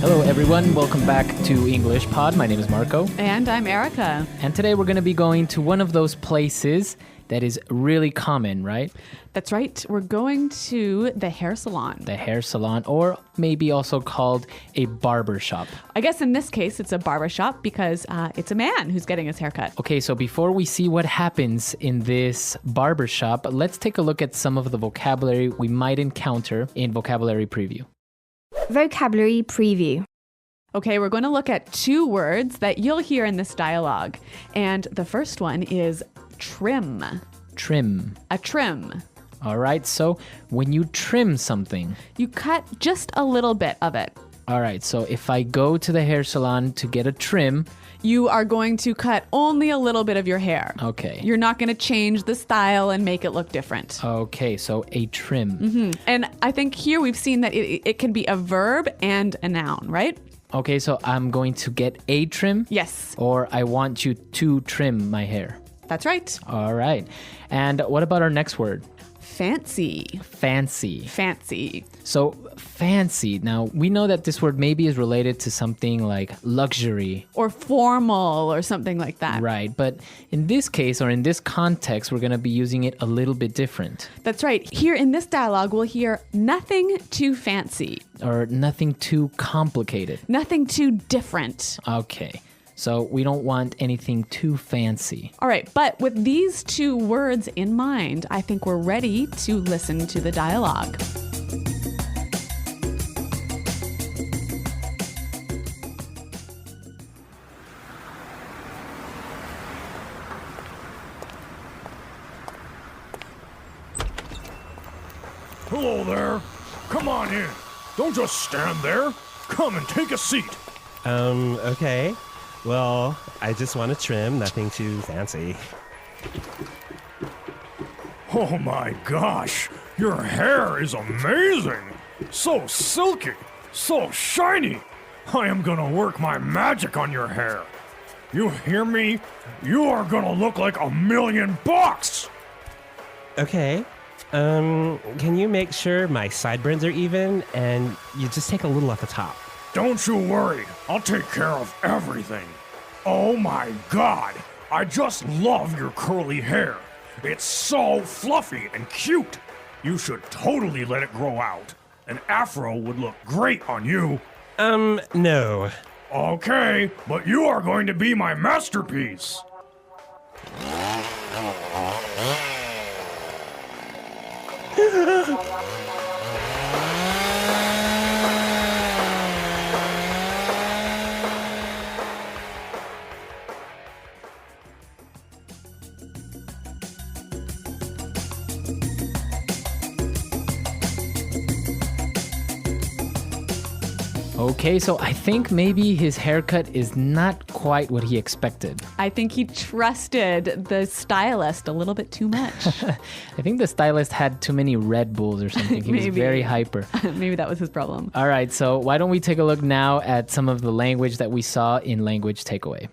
Hello, everyone. Welcome back to English Pod. My name is Marco. And I'm Erica. And today we're going to be going to one of those places that is really common, right? That's right. We're going to the hair salon. The hair salon, or maybe also called a barber shop. I guess in this case, it's a barber shop because it's a man who's getting his haircut. Okay, so before we see what happens in this barber shop, let's take a look at some of the vocabulary we might encounter in Vocabulary Preview. Vocabulary Preview. Okay, we're going to look at two words that you'll hear in this dialogue. And the first one is trim. Trim. A trim. All right, so when you trim something. You cut just a little bit of it. All right, so if I go to the hair salon to get a trim. You are going to cut only a little bit of your hair. Okay. You're not going to change the style and make it look different. Okay, so a trim. Mm-hmm. And I think here we've seen that it can be a verb and a noun, right? Okay, so I'm going to get a trim? Yes. Or I want you to trim my hair. That's right. All right. And what about our next word? Fancy. Fancy. Fancy. So fancy. Now, we know that this word maybe is related to something like luxury. Or formal or something like that. Right. But in this case, or in this context, we're going to be using it a little bit different. That's right. Here in this dialogue, we'll hear nothing too fancy. Or nothing too complicated. Nothing too different. Okay. So we don't want anything too fancy. All right, but with these two words in mind, I think we're ready to listen to the dialogue. Hello there. Come on in. Don't just stand there. Come and take a seat. Okay. Well, I just want to trim, nothing too fancy. Oh my gosh, your hair is amazing. So silky, so shiny. I am gonna work my magic on your hair. You hear me? You are gonna look like $1,000,000. Okay. Can you make sure my sideburns are even and you just take a little off the top? Don't you worry, I'll take care of everything. Oh my God, I just love your curly hair. It's so fluffy and cute. You should totally let it grow out. An afro would look great on you. No. Okay, but you are going to be my masterpiece. Okay, so I think maybe his haircut is not quite what he expected. I think he trusted the stylist a little bit too much. I think the stylist had too many Red Bulls or something. He was very hyper. Maybe that was his problem. All right, so why don't we take a look now at some of the language that we saw in Language Takeaway.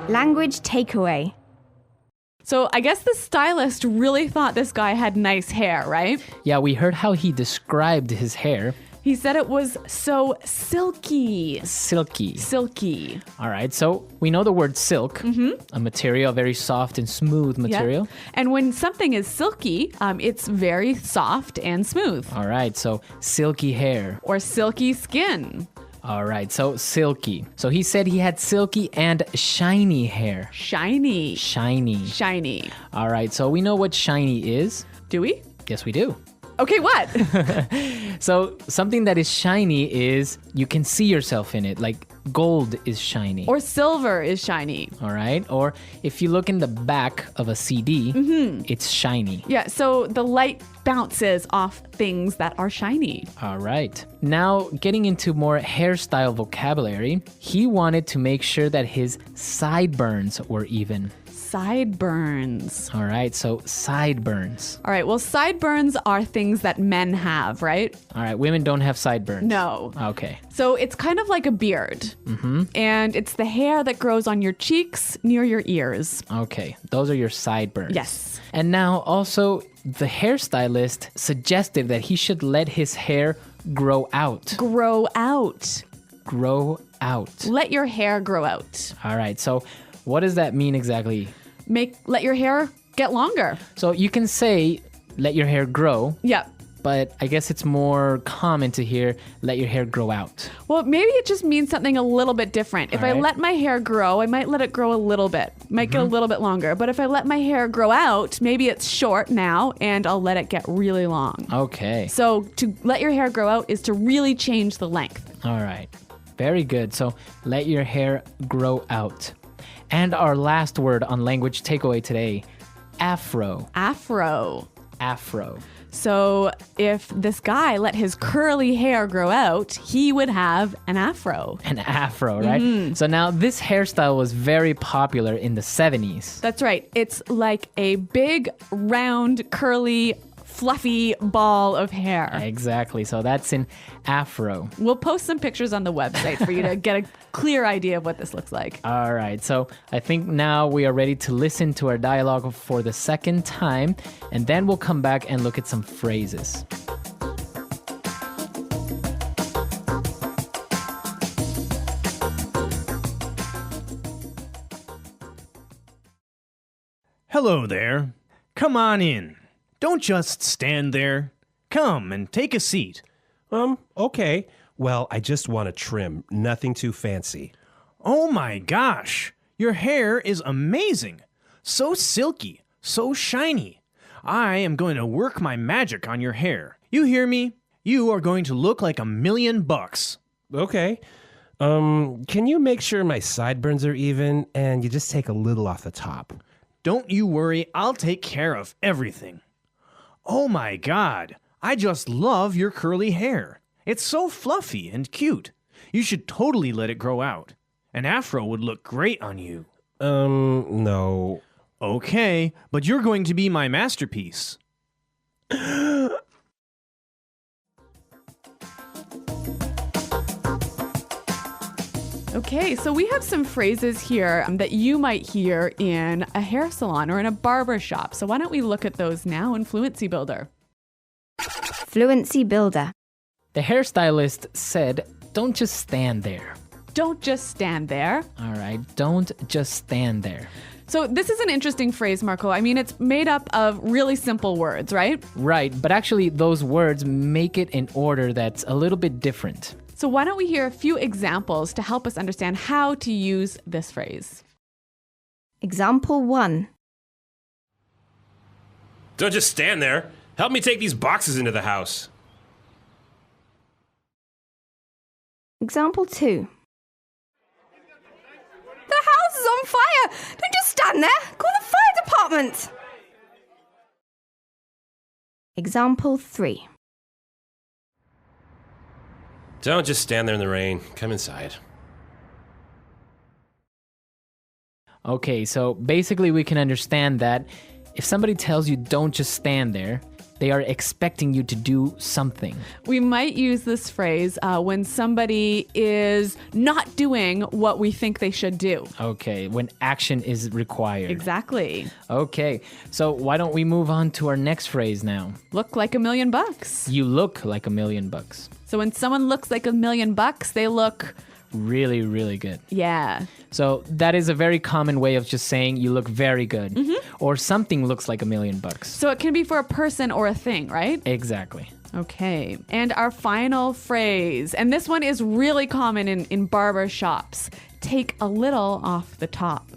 Language Takeaway. So I guess the stylist really thought this guy had nice hair, right? Yeah, we heard how he described his hair. He said it was so silky. Silky. Silky. All right, so we know the word silk, a material, a very soft and smooth material. Yep. And when something is silky, it's very soft and smooth. All right, so silky hair. Or silky skin. All right, so silky. So he said he had silky and shiny hair. Shiny. Shiny. Shiny. All right, so we know what shiny is. Do we? Yes, we do. Okay, what? So something that is shiny is you can see yourself in it, like gold is shiny. Or silver is shiny. All right. Or if you look in the back of a CD, it's shiny. Yeah, so the light bounces off things that are shiny. All right. Now, getting into more hairstyle vocabulary, he wanted to make sure that his sideburns were even. Sideburns. All right, so sideburns. All right, well, sideburns are things that men have, right? All right, women don't have sideburns. No. Okay. So it's kind of like a beard. Mm-hmm. And it's the hair that grows on your cheeks near your ears. Okay, those are your sideburns. Yes. And now also, the hairstylist suggested that he should let his hair grow out. Grow out. Grow out. Let your hair grow out. All right. So what does that mean exactly? Let your hair get longer. So you can say, let your hair grow, Yeah. but I guess it's more common to hear, let your hair grow out. Well, maybe it just means something a little bit different. If I right. let my hair grow, I might let it grow a little bit. Might get a little bit longer. But if I let my hair grow out, maybe it's short now and I'll let it get really long. Okay. So to let your hair grow out is to really change the length. All right. Very good. So let your hair grow out. And our last word on language takeaway today, afro. Afro. Afro. So if this guy let his curly hair grow out, he would have an afro. An afro, right? So now this hairstyle was very popular in the 70s. That's right. It's like a big, round, curly, fluffy ball of hair. Exactly. So that's an afro. We'll post some pictures on the website for you to get a clear idea of what this looks like. All right. So I think now we are ready to listen to our dialogue for the second time, and then we'll come back and look at some phrases. Hello there. Come on in. Don't just stand there. Come and take a seat. Okay. Well, I just want a trim. Nothing too fancy. Oh my gosh, your hair is amazing. So silky, so shiny. I am going to work my magic on your hair. You hear me? You are going to look like $1,000,000. Okay. Can you make sure my sideburns are even and you just take a little off the top? Don't you worry, I'll take care of everything. Oh my God, I just love your curly hair. It's so fluffy and cute. You should totally let it grow out. An afro would look great on you. No. Okay, but you're going to be my masterpiece. Okay, so we have some phrases here that you might hear in a hair salon or in a barber shop. So why don't we look at those now in Fluency Builder? Fluency Builder. The hairstylist said, don't just stand there. Don't just stand there. All right. Don't just stand there. So this is an interesting phrase, Marco. I mean, it's made up of really simple words, right? Right. But actually, those words make it in order that's a little bit different. So why don't we hear a few examples to help us understand how to use this phrase? Example 1. Don't just stand there. Help me take these boxes into the house. Example 2. The house is on fire! Don't just stand there! Call the fire department! Example 3. Don't just stand there in the rain. Come inside. Okay, so basically we can understand that if somebody tells you don't just stand there, they are expecting you to do something. We might use this phrase when somebody is not doing what we think they should do. Okay, when action is required. Exactly. Okay, so why don't we move on to our next phrase now? Look like $1,000,000. You look like $1,000,000. So when someone looks like $1,000,000, they look, Really, really good. yeah. So that is a very common way of just saying you look very good. Or something looks like $1,000,000. So it can be for a person or a thing, right? Exactly. Okay. And our final phrase, and this one is really common in barber shops. Take a little off the top.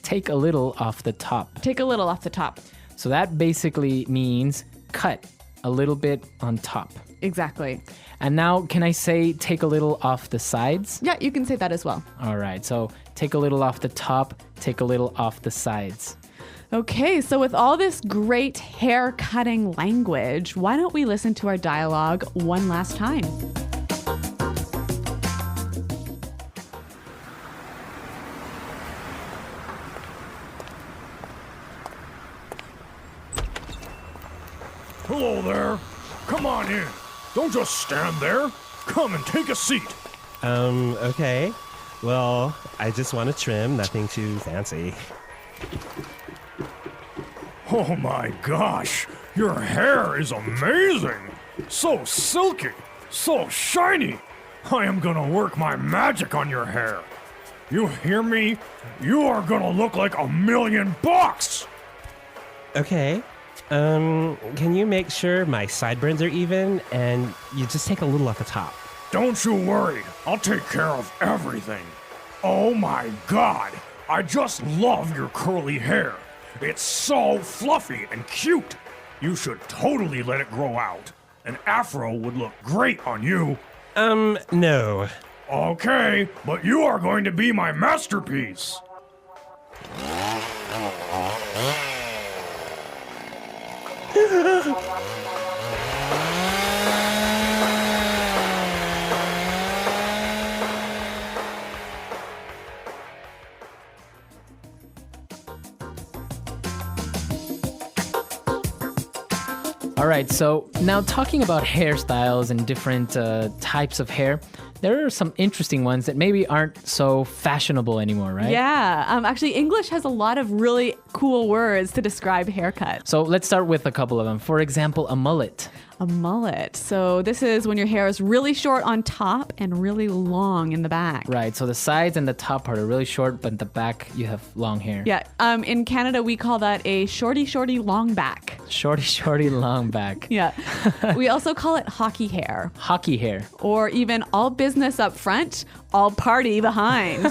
Take a little off the top. Take a little off the top. So that basically means cut a little bit on top. Exactly. And now, can I say take a little off the sides? Yeah, you can say that as well. All right, so take a little off the top, take a little off the sides. Okay, so with all this great hair cutting language, why don't we listen to our dialogue one last time? Hello there. Come on in. Don't just stand there. Come and take a seat. Okay. Well, I just want a trim, nothing too fancy. Oh my gosh, your hair is amazing. So silky, So shiny! I am gonna work my magic on your hair. You hear me? You are gonna look like $1,000,000! Okay. Can you make sure my sideburns are even and you just take a little off the top? Don't you worry, I'll take care of everything. Oh my god, I just love your curly hair. It's so fluffy and cute. You should totally let it grow out. An afro would look great on you. No. Okay, but you are going to be my masterpiece. All right, so now talking about hairstyles and different types of hair, there are some interesting ones that maybe aren't so fashionable anymore, right? Yeah. Actually, English has a lot of really cool words to describe haircuts. So let's start with a couple of them. For example, a mullet. A mullet. So this is when your hair is really short on top and really long in the back. Right, so the sides and the top part are really short, but the back you have long hair. Yeah. In Canada, we call that a shorty long back. Shorty, long back. Yeah. We also call it hockey hair, Hockey hair. or even all business up front, all party behind.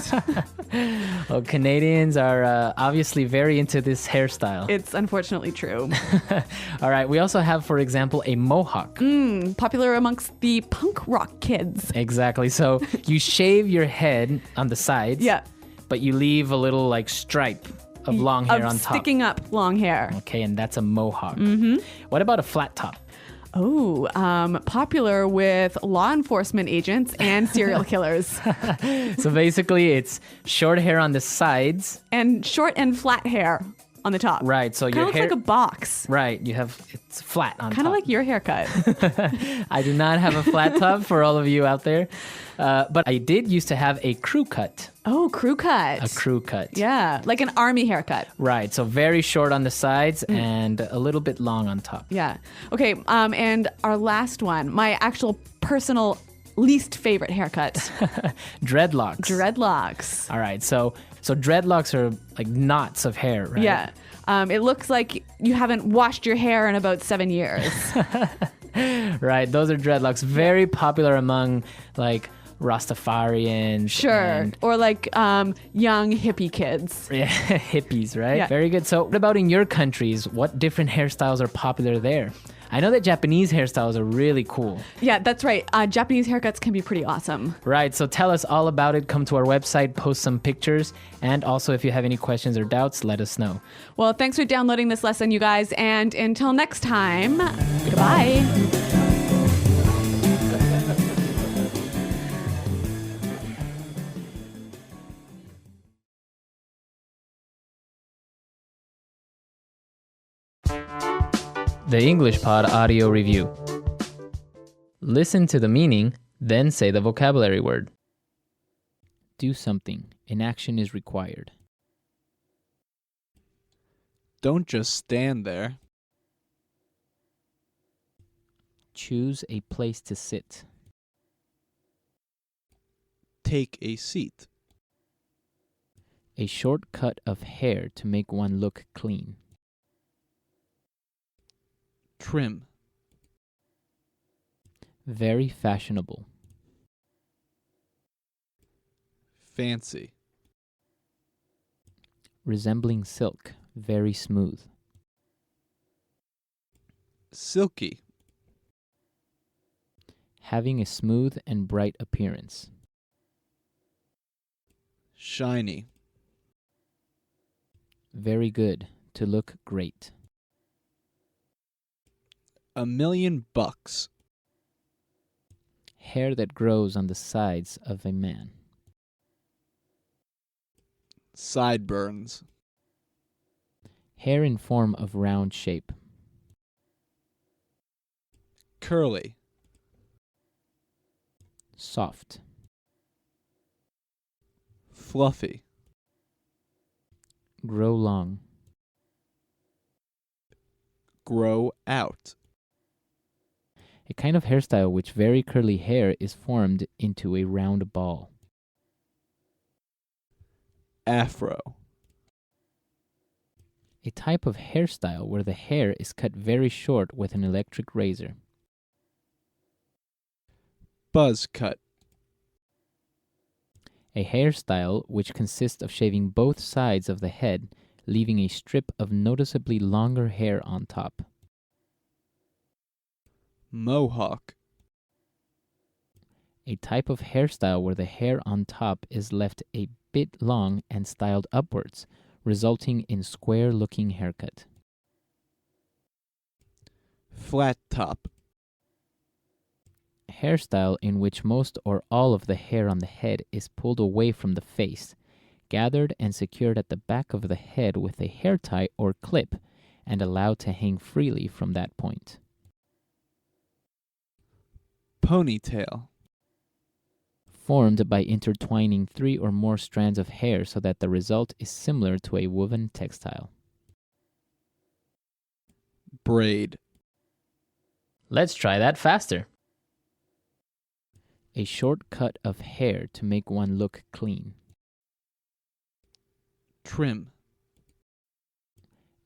Well, Canadians are obviously very into this hairstyle. It's unfortunately true. All right, we also have, for example, a mohawk. Popular amongst the punk rock kids. Exactly. So you shave your head on the sides. Yeah. But you leave a little like stripe of long hair on top. Sticking up long hair. Okay, and that's a mohawk. Mm-hmm. What about a flat top? Oh, popular with law enforcement agents and serial killers. So basically, it's short hair on the sides. And short and flat hair on the top. Right. So Kind your of looks hair. like a box. Right. It's flat on top. Kind of like your haircut. I do not have a flat top for all of you out there, but I did used to have a crew cut. Oh, crew cut. A crew cut. Yeah, like an army haircut. Right. So very short on the sides and a little bit long on top. Yeah. Okay, and our last one, my actual personal least favorite haircut. Dreadlocks. Dreadlocks. All right. So dreadlocks are like knots of hair, right? Yeah. It looks like you haven't washed your hair in about 7 years. Right. Those are dreadlocks. Very popular among like Rastafarians. Sure. And, Or like young hippie kids. yeah, hippies, right? Yeah. Very good. So what about in your countries? What different hairstyles are popular there? I know that Japanese hairstyles are really cool. Yeah, that's right. Japanese haircuts can be pretty awesome. Right, so tell us all about it. Come to our website, post some pictures, and also if you have any questions or doubts, let us know. Well, thanks for downloading this lesson, you guys. And until next time, goodbye. The English Pod Audio Review. Listen to the meaning, then say the vocabulary word. Do something. An action is required. Don't just stand there. Choose a place to sit. Take a seat. A short cut of hair to make one look clean. Trim. Very fashionable. Fancy. Resembling silk. Very smooth. Silky. Having a smooth and bright appearance. Shiny. Very good. To look great. $1,000,000. Hair that grows on the sides of a man. Sideburns. Hair in form of round shape. Curly. Soft. Fluffy. Grow long. Grow out. A kind of hairstyle which very curly hair is formed into a round ball. Afro. A type of hairstyle where the hair is cut very short with an electric razor. Buzz cut. A hairstyle which consists of shaving both sides of the head, leaving a strip of noticeably longer hair on top. Mohawk. A type of hairstyle where the hair on top is left a bit long and styled upwards, resulting in square-looking haircut. Flat top. Hairstyle in which most or all of the hair on the head is pulled away from the face, gathered and secured at the back of the head with a hair tie or clip, and allowed to hang freely from that point. Ponytail. Formed by intertwining 3 or more strands of hair so that the result is similar to a woven textile. Braid. Let's try that faster. A short cut of hair to make one look clean. Trim.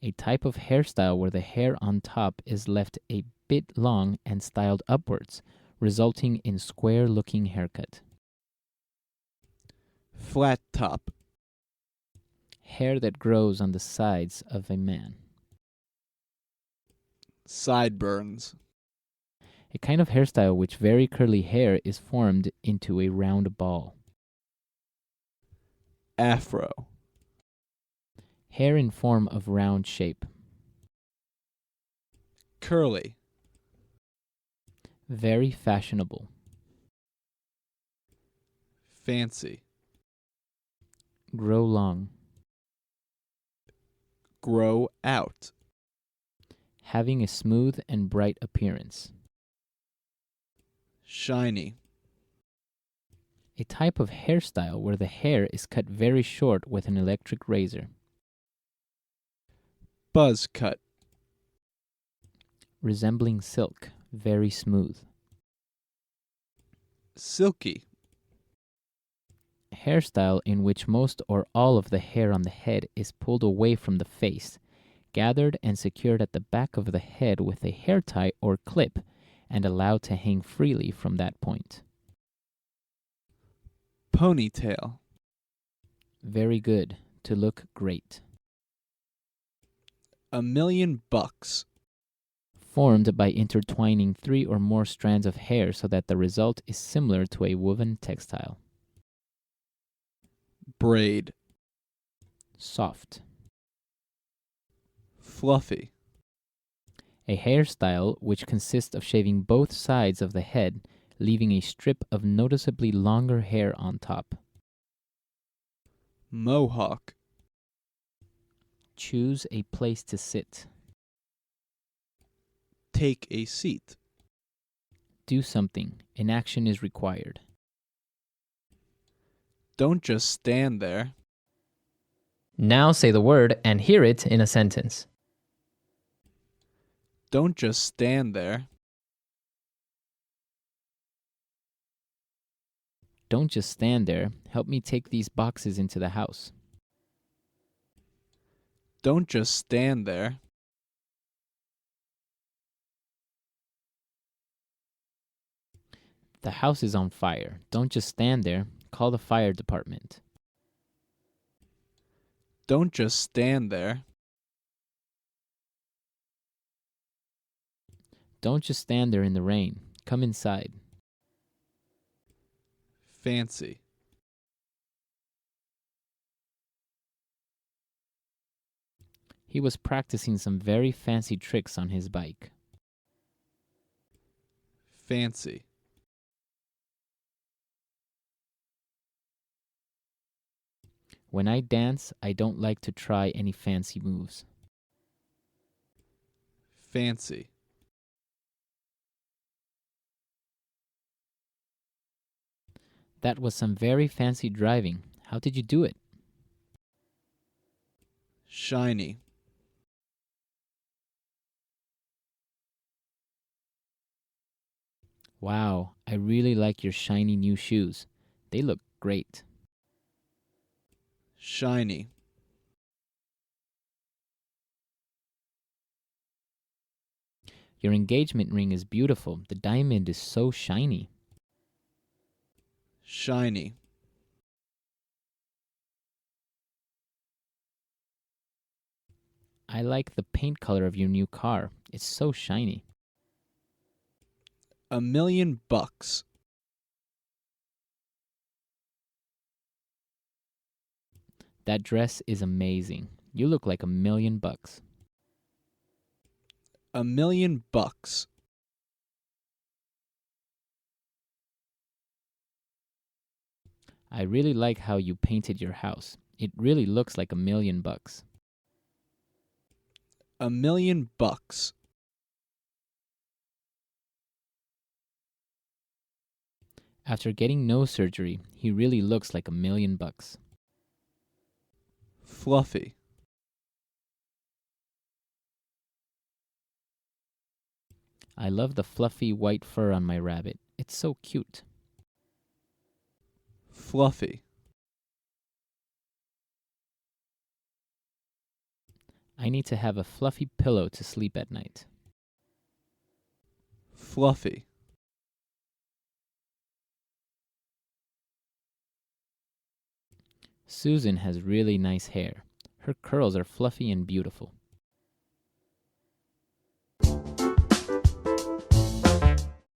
A type of hairstyle where the hair on top is left a bit long and styled upwards, resulting in square-looking haircut. Flat top. Hair that grows on the sides of a man. Sideburns. A kind of hairstyle which very curly hair is formed into a round ball. Afro. Hair in form of round shape. Curly. Very fashionable. Fancy. Grow long. Grow out. Having a smooth and bright appearance. Shiny. A type of hairstyle where the hair is cut very short with an electric razor. Buzz cut. Resembling silk, very smooth. Silky. Hairstyle in which most or all of the hair on the head is pulled away from the face, gathered and secured at the back of the head with a hair tie or clip, and allowed to hang freely from that point. Ponytail. Very good, to look great. $1,000,000. Formed by intertwining 3 or more strands of hair so that the result is similar to a woven textile. Braid. Soft. Fluffy. A hairstyle which consists of shaving both sides of the head, leaving a strip of noticeably longer hair on top. Mohawk. Choose a place to sit. Take a seat. Do something. An action is required. Don't just stand there. Now say the word and hear it in a sentence. Don't just stand there. Don't just stand there. Help me take these boxes into the house. Don't just stand there. The house is on fire. Don't just stand there. Call the fire department. Don't just stand there. Don't just stand there in the rain. Come inside. Fancy. He was practicing some very fancy tricks on his bike. Fancy. When I dance, I don't like to try any fancy moves. Fancy. That was some very fancy driving. How did you do it? Shiny. Wow, I really like your shiny new shoes. They look great. Shiny. Your engagement ring is beautiful. The diamond is so shiny. Shiny. I like the paint color of your new car. It's so shiny. $1,000,000. That dress is amazing. You look like $1,000,000. $1,000,000. I really like how you painted your house. It really looks like $1,000,000. $1,000,000. After getting nose surgery, he really looks like $1,000,000. Fluffy. I love the fluffy white fur on my rabbit. It's so cute. Fluffy. I need to have a fluffy pillow to sleep at night. Fluffy. Susan has really nice hair. Her curls are fluffy and beautiful.